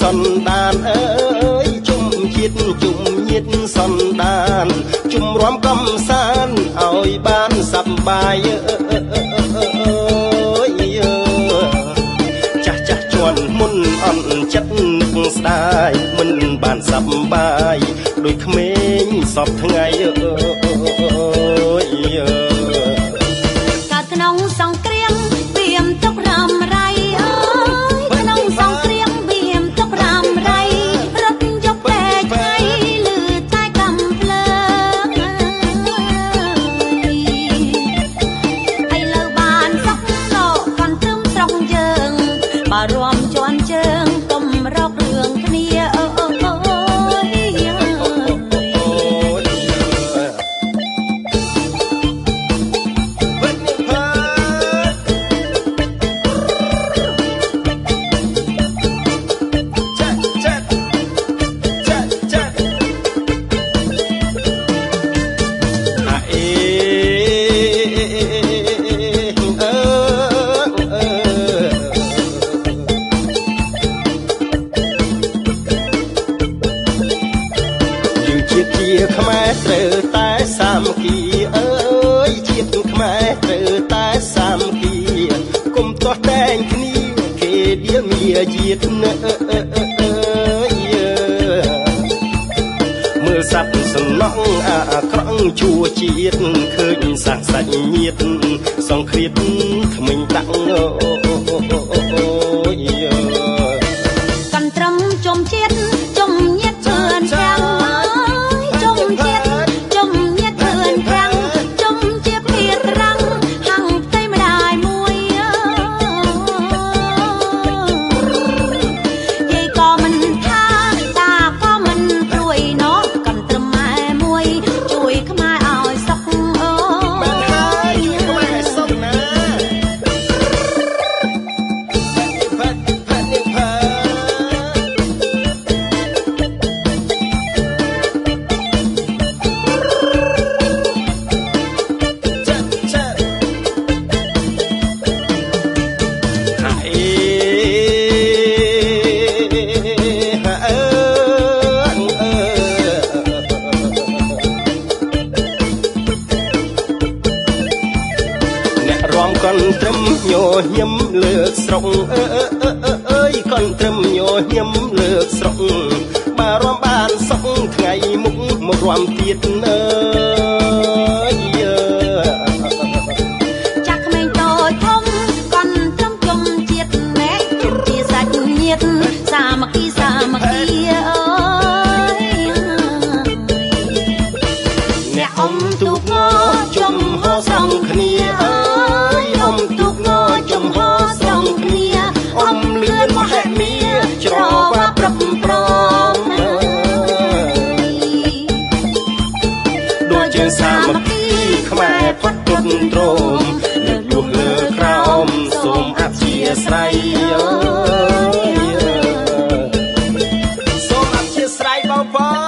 សន្តានអើយជុំជាតិជុំញាតសន្តានជុំរំកំសាន្តឲ្យបានសប្បាយចាស់ចាស់ជន់មុនអន់ចិត្តនឹកស្ដាយមិនបានសប្បាយដូចក្មេងសពថ្ងៃកាក្នុងសង្គ្រាមព្រៀមទុករំไรអើយក្នុងសង្គ្រាមព្រៀមទុករំไรរត់យកតែថ្ងៃលឺតែកំភ្លើងឥឡូវបានសុខក៏កាន់ត្រឹមត្រង់យើងបើរួមជន់ជើងកុំរករឿងគ្នាជាតិខ្មែរត្រូវតែសាមគ្គីអើយជាតិខ្មែរត្រូវតែសាមគ្គីគុំទាស់តែងគ្នាគេដៀលមាជាតិមើលសັດសំណងអាក្រក់ជួជាតិឃើញសាក់សាច់ញាតសង្គ្រាមក្មេងដាក់កាន់ត្រឹមជុំជាតិជុំញាតជឿនចាំកនត្រឹមញញឹមលើកស្រុកអើយកនត្រឹមញញឹមលើកស្រុកបើរំបានសុខថ្ងៃមុខមករំទៀតអើយចាក់ក្មេងតូចធំកនត្រឹមជុំជាតិណែជុំជាសាច់ញាតសាមគ្គីសាមគ្គីអើយអ្នកអ៊ំទូកជុំហោស្រង់គ្នាទុកងចំហស្រង់គ្នាអមលឿនមហិមាច្រវាប្រឹកប្រងដូចជាសាមគ្គីខ្មែរផុតទុកទ្រមលើកលួសលើក្រោមសូមអធិស្ឋានសូមអធិស្ឋានបងប្អូន